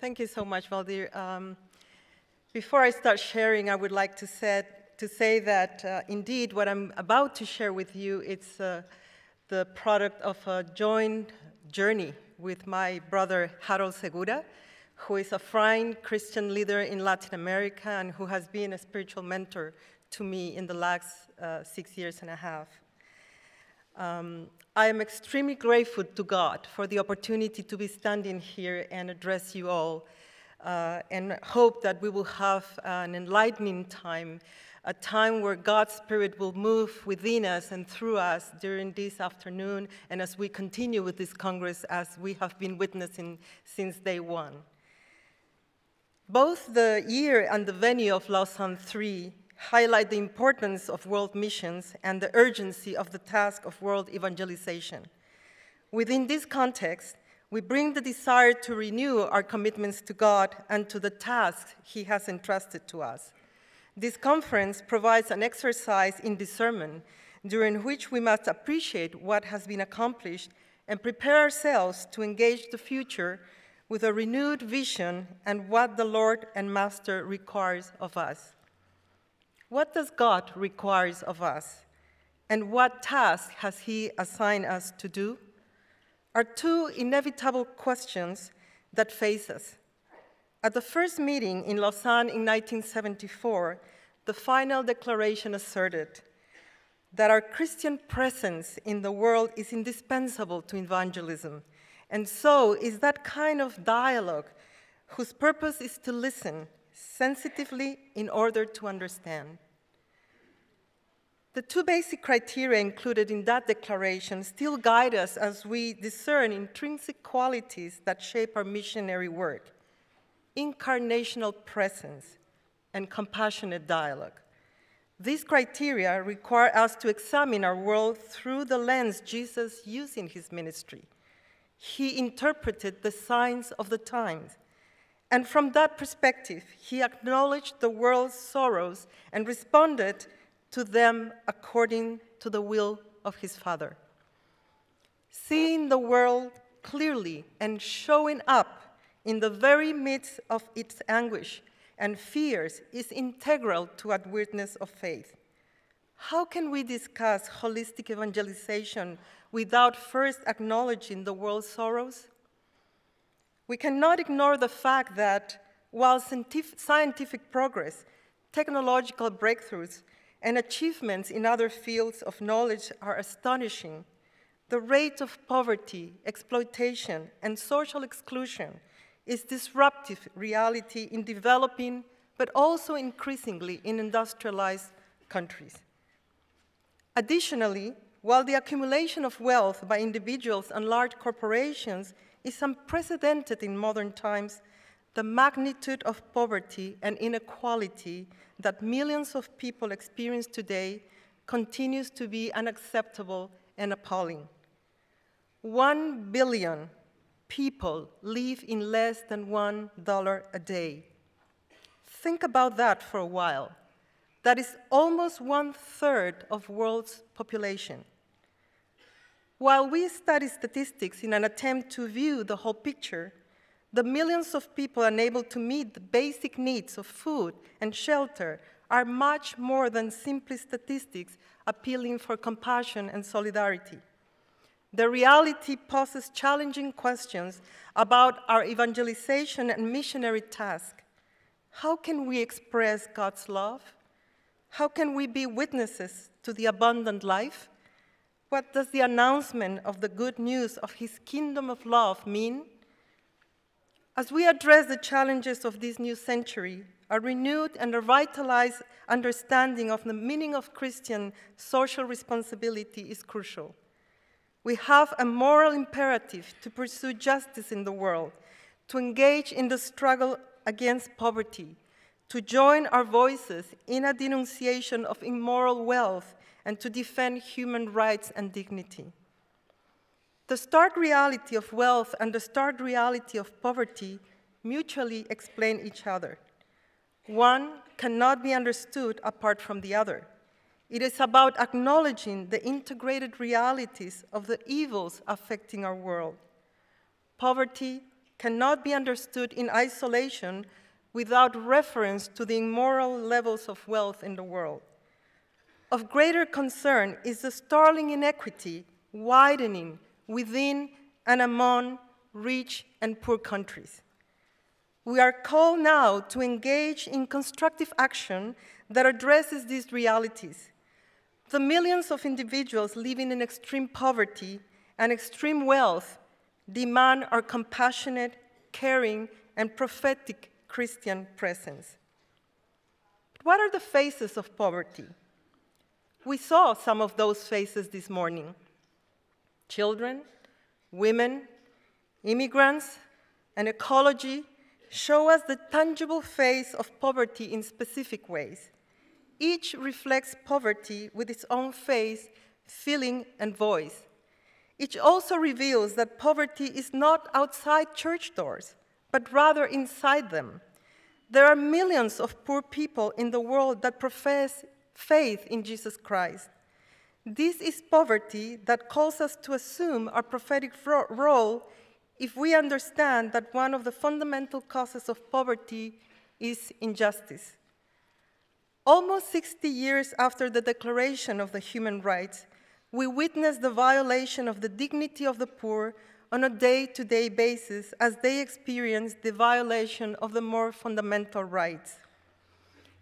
Thank you so much, Valdir. Before I start sharing, I would like to say that indeed what I'm about to share with you, it's the product of a joint journey with my brother Harold Segura, who is a fine Christian leader in Latin America and who has been a spiritual mentor to me in the last 6 years and a half. I am extremely grateful to God for the opportunity to be standing here and address you all, and hope that we will have an enlightening time, a time where God's Spirit will move within us and through us during this afternoon and as we continue with this Congress as we have been witnessing since day one. Both the year and the venue of Lausanne III highlight the importance of world missions and the urgency of the task of world evangelization. Within this context, we bring the desire to renew our commitments to God and to the tasks He has entrusted to us. This conference provides an exercise in discernment during which we must appreciate what has been accomplished and prepare ourselves to engage the future with a renewed vision and what the Lord and Master requires of us. What does God require of us? And what task has He assigned us to do? Are two inevitable questions that face us. At the first meeting in Lausanne in 1974, the final declaration asserted that our Christian presence in the world is indispensable to evangelism, and so is that kind of dialogue whose purpose is to listen sensitively in order to understand. The two basic criteria included in that declaration still guide us as we discern intrinsic qualities that shape our missionary work: incarnational presence and compassionate dialogue. These criteria require us to examine our world through the lens Jesus used in His ministry. He interpreted the signs of the times, and from that perspective, He acknowledged the world's sorrows and responded to them according to the will of His Father. Seeing the world clearly and showing up in the very midst of its anguish and fears is integral to a witness of faith. How can we discuss holistic evangelization without first acknowledging the world's sorrows? We cannot ignore the fact that while scientific progress, technological breakthroughs, and achievements in other fields of knowledge are astonishing, the rate of poverty, exploitation, and social exclusion is disruptive reality in developing, but also increasingly in industrialized countries. Additionally, while the accumulation of wealth by individuals and large corporations is unprecedented in modern times, the magnitude of poverty and inequality that millions of people experience today continues to be unacceptable and appalling. 1 billion people live in less than $1 a day. Think about that for a while. That is almost 1/3 of the world's population. While we study statistics in an attempt to view the whole picture, the millions of people unable to meet the basic needs of food and shelter are much more than simply statistics appealing for compassion and solidarity. The reality poses challenging questions about our evangelization and missionary task. How can we express God's love? How can we be witnesses to the abundant life? What does the announcement of the good news of His kingdom of love mean? As we address the challenges of this new century, a renewed and revitalized understanding of the meaning of Christian social responsibility is crucial. We have a moral imperative to pursue justice in the world, to engage in the struggle against poverty, to join our voices in a denunciation of immoral wealth, and to defend human rights and dignity. The stark reality of wealth and the stark reality of poverty mutually explain each other. One cannot be understood apart from the other. It is about acknowledging the integrated realities of the evils affecting our world. Poverty, cannot be understood in isolation without reference to the immoral levels of wealth in the world. Of greater concern is the startling inequity widening within and among rich and poor countries. We are called now to engage in constructive action that addresses these realities. The millions of individuals living in extreme poverty and extreme wealth demand our compassionate, caring, and prophetic Christian presence. What are the faces of poverty? We saw some of those faces this morning. Children, women, immigrants, and ecology show us the tangible face of poverty in specific ways. Each reflects poverty with its own face, feeling, and voice. Each also reveals that poverty is not outside church doors, but rather inside them. There are millions of poor people in the world that profess faith in Jesus Christ. This is poverty that calls us to assume our prophetic role if we understand that one of the fundamental causes of poverty is injustice. Almost 60 years after the Declaration of the Human Rights, we witness the violation of the dignity of the poor on a day-to-day basis as they experience the violation of the more fundamental rights.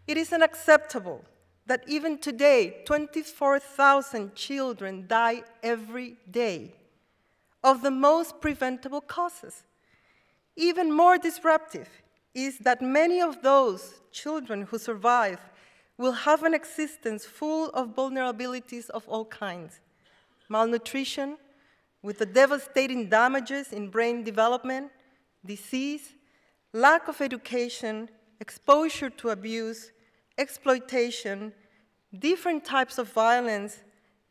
It is unacceptable that even today, 24,000 children die every day of the most preventable causes. Even more disruptive is that many of those children who survive will have an existence full of vulnerabilities of all kinds. Malnutrition, with the devastating damages in brain development, disease, lack of education, exposure to abuse, exploitation, different types of violence,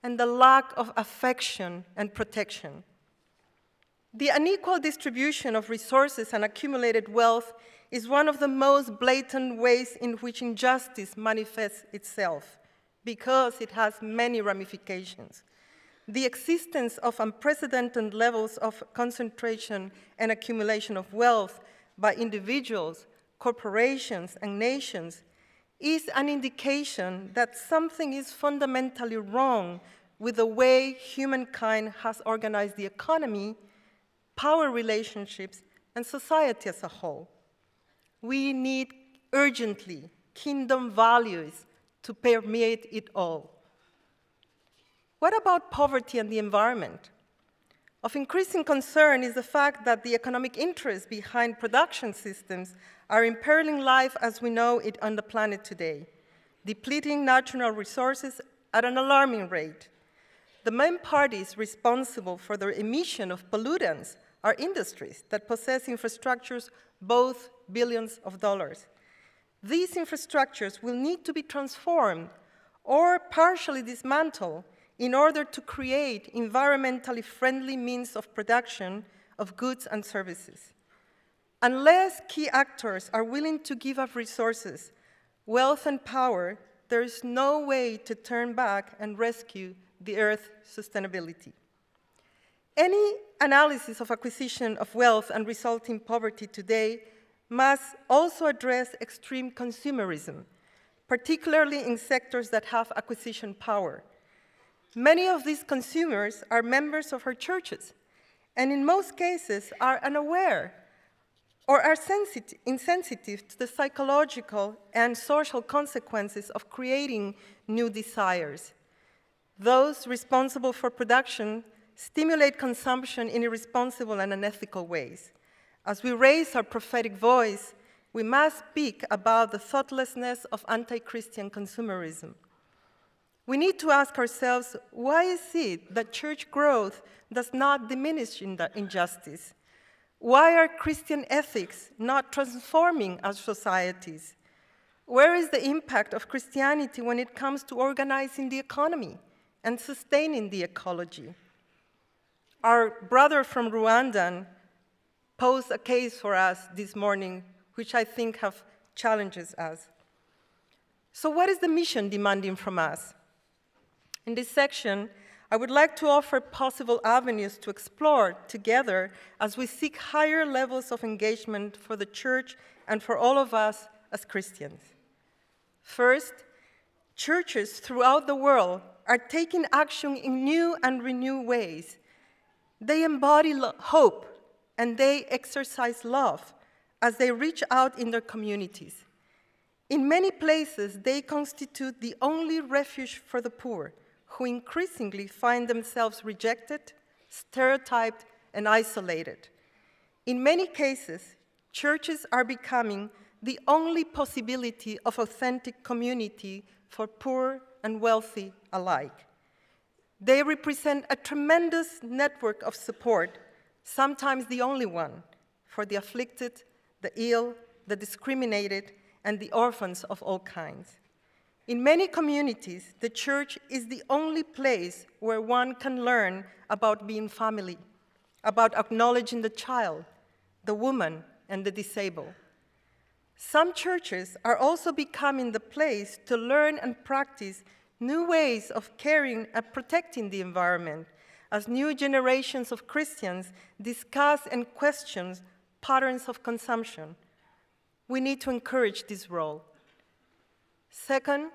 and the lack of affection and protection. The unequal distribution of resources and accumulated wealth is one of the most blatant ways in which injustice manifests itself, because it has many ramifications. The existence of unprecedented levels of concentration and accumulation of wealth by individuals, corporations, and nations is an indication that something is fundamentally wrong with the way humankind has organized the economy, power relationships, and society as a whole. We need urgently kingdom values to permeate it all. What about poverty and the environment? Of increasing concern is the fact that the economic interests behind production systems are imperiling life as we know it on the planet today, depleting natural resources at an alarming rate. The main parties responsible for the emission of pollutants are industries that possess infrastructures worth billions of dollars. These infrastructures will need to be transformed or partially dismantled in order to create environmentally friendly means of production of goods and services. Unless key actors are willing to give up resources, wealth, and power, there is no way to turn back and rescue the Earth's sustainability. Any analysis of acquisition of wealth and resulting poverty today must also address extreme consumerism, particularly in sectors that have acquisition power. Many of these consumers are members of our churches, and in most cases are unaware or are insensitive to the psychological and social consequences of creating new desires. Those responsible for production stimulate consumption in irresponsible and unethical ways. As we raise our prophetic voice, we must speak about the thoughtlessness of anti-Christian consumerism. We need to ask ourselves, why is it that church growth does not diminish injustice? Why are Christian ethics not transforming our societies? Where is the impact of Christianity when it comes to organizing the economy and sustaining the ecology? Our brother from Rwanda posed a case for us this morning, which I think challenges us. So what is the mission demanding from us? In this section, I would like to offer possible avenues to explore together as we seek higher levels of engagement for the Church and for all of us as Christians. First, churches throughout the world are taking action in new and renewed ways. They embody hope and they exercise love as they reach out in their communities. In many places, they constitute the only refuge for the poor, who increasingly find themselves rejected, stereotyped, and isolated. In many cases, churches are becoming the only possibility of authentic community for poor and wealthy alike. They represent a tremendous network of support, sometimes the only one, for the afflicted, the ill, the discriminated, and the orphans of all kinds. In many communities, the church is the only place where one can learn about being family, about acknowledging the child, the woman, and the disabled. Some churches are also becoming the place to learn and practice new ways of caring and protecting the environment as new generations of Christians discuss and question patterns of consumption. We need to encourage this role. Second,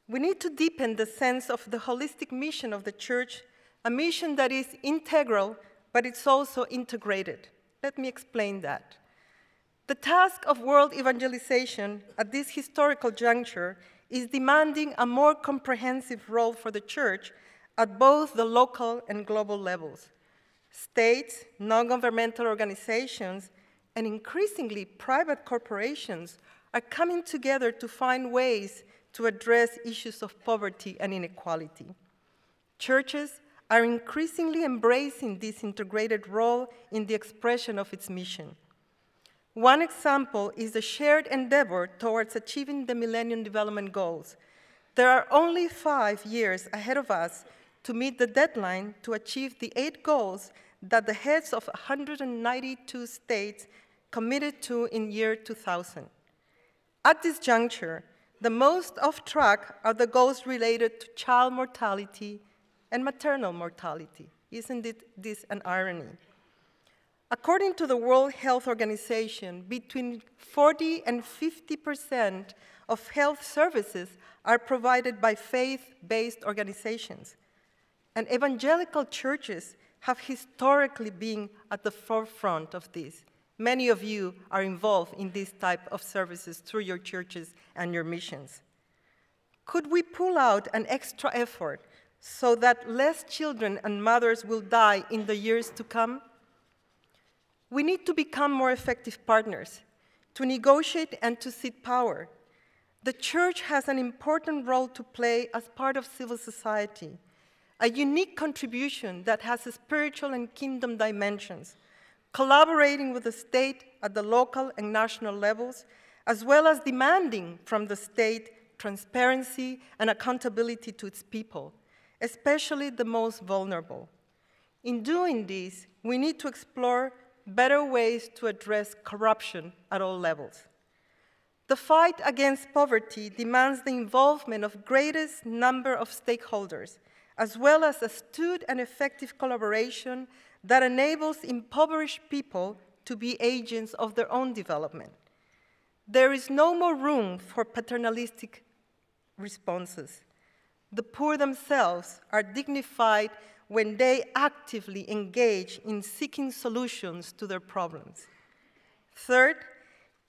we need to deepen the sense of the holistic mission of the church, a mission that is integral, but it's also integrated. Let me explain that. The task of world evangelization at this historical juncture is demanding a more comprehensive role for the church at both the local and global levels. States, non-governmental organizations, and increasingly private corporations are coming together to find ways to address issues of poverty and inequality. Churches are increasingly embracing this integrated role in the expression of its mission. One example is the shared endeavor towards achieving the Millennium Development Goals. There are only 5 years ahead of us to meet the deadline to achieve the 8 goals that the heads of 192 states committed to in year 2000. At this juncture, the most off track are the goals related to child mortality and maternal mortality. Isn't this an irony? According to the World Health Organization, between 40 and 50% of health services are provided by faith-based organizations. And evangelical churches have historically been at the forefront of this. Many of you are involved in this type of services through your churches and your missions. Could we pull out an extra effort so that less children and mothers will die in the years to come? We need to become more effective partners, to negotiate and to seek power. The church has an important role to play as part of civil society, a unique contribution that has a spiritual and kingdom dimensions, collaborating with the state at the local and national levels, as well as demanding from the state transparency and accountability to its people, especially the most vulnerable. In doing this, we need to explore better ways to address corruption at all levels. The fight against poverty demands the involvement of greatest number of stakeholders, as well as astute and effective collaboration that enables impoverished people to be agents of their own development. There is no more room for paternalistic responses. The poor themselves are dignified when they actively engage in seeking solutions to their problems. Third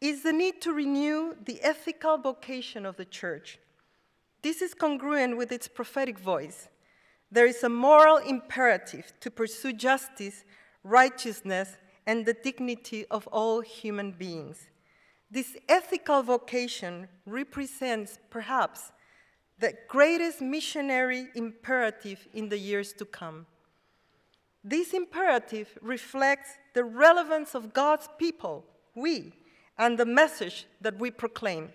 is the need to renew the ethical vocation of the church. This is congruent with its prophetic voice. There is a moral imperative to pursue justice, righteousness, and the dignity of all human beings. This ethical vocation represents, perhaps, the greatest missionary imperative in the years to come. This imperative reflects the relevance of God's people, we, and the message that we proclaim.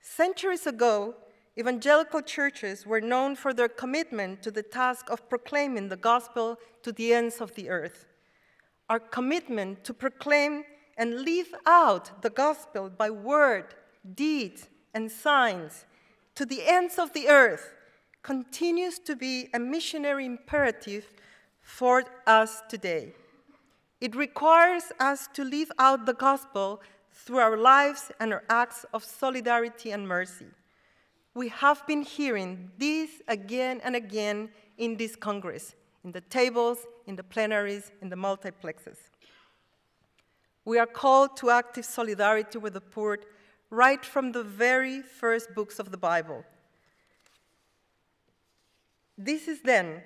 Centuries ago, evangelical churches were known for their commitment to the task of proclaiming the gospel to the ends of the earth. Our commitment to proclaim and live out the gospel by word, deed, and signs to the ends of the earth continues to be a missionary imperative for us today. It requires us to live out the gospel through our lives and our acts of solidarity and mercy. We have been hearing this again and again in this Congress, in the tables, in the plenaries, in the multiplexes. We are called to active solidarity with the poor right from the very first books of the Bible. This is then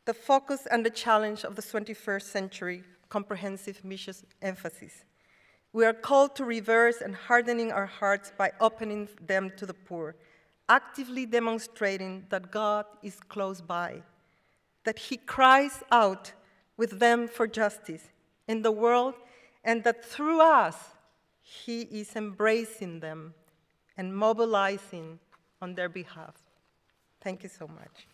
the focus and the challenge of the 21st century comprehensive mission emphasis. We are called to reverse and hardening our hearts by opening them to the poor, actively demonstrating that God is close by, that He cries out with them for justice in the world, and that through us, He is embracing them and mobilizing on their behalf. Thank you so much.